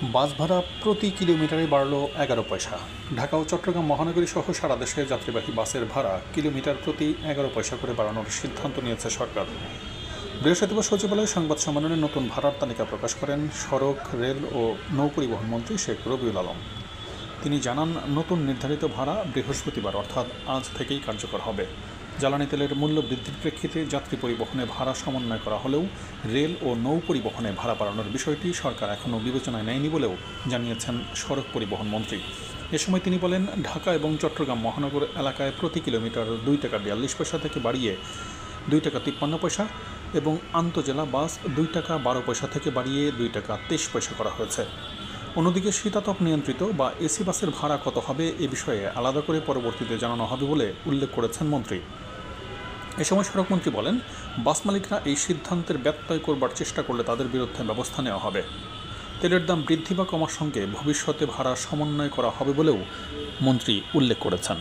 বাস ভাড়া প্রতি কিলোমিটারে বাড়ল 11 পয়সা। ঢাকা ও চট্টগ্রাম মহানগরী সহ সারা দেশে যাত্রীবাহী বাসের ভাড়া কিলোমিটার প্রতি 11 পয়সা করে বাড়ানোর সিদ্ধান্ত নিয়েছে সরকার। বৃহস্পতিবার সচিবালয়ে সংবাদ সম্মেলনে নতুন ভাড়ার তালিকা প্রকাশ করেন সড়ক, রেল ও নৌপরিবহন মন্ত্রী শেখ রবিউল আলম। তিনি জানান, নতুন নির্ধারিত ভাড়া বৃহস্পতিবার অর্থাৎ আজ থেকেই কার্যকর হবে। জ্বালানি তেলের মূল্য বৃদ্ধির প্রেক্ষিতে যাত্রী পরিবহনে ভাড়া সমন্বয় করা হলেও রেল ও নৌ পরিবহনে ভাড়া বাড়ানোর বিষয়টি সরকার এখনও বিবেচনায় নেয়নি বলেও জানিয়েছেন সড়ক পরিবহন মন্ত্রী। এ সময় তিনি বলেন, ঢাকা এবং চট্টগ্রাম মহানগর এলাকায় প্রতি কিলোমিটার 2 টাকা 42 পয়সা থেকে বাড়িয়ে 2 টাকা 53 পয়সা এবং আন্তজেলা বাস 2 টাকা 12 পয়সা থেকে বাড়িয়ে 2 টাকা 23 পয়সা করা হয়েছে। অন্যদিকে শীতাতপ নিয়ন্ত্রিত বা এসি বাসের ভাড়া কত হবে এ বিষয়ে আলাদা করে পরবর্তীতে জানানো হবে বলে উল্লেখ করেছেন মন্ত্রী। এ সময় সড়কমন্ত্রী বলেন, বাস মালিকরা এই সিদ্ধান্তের ব্যত্যয় করবার চেষ্টা করলে তাদের বিরুদ্ধে ব্যবস্থা নেওয়া হবে। তেলের দাম বৃদ্ধি বা কমার সঙ্গে ভবিষ্যতে ভাড়া সমন্বয় করা হবে বলেও মন্ত্রী উল্লেখ করেছেন।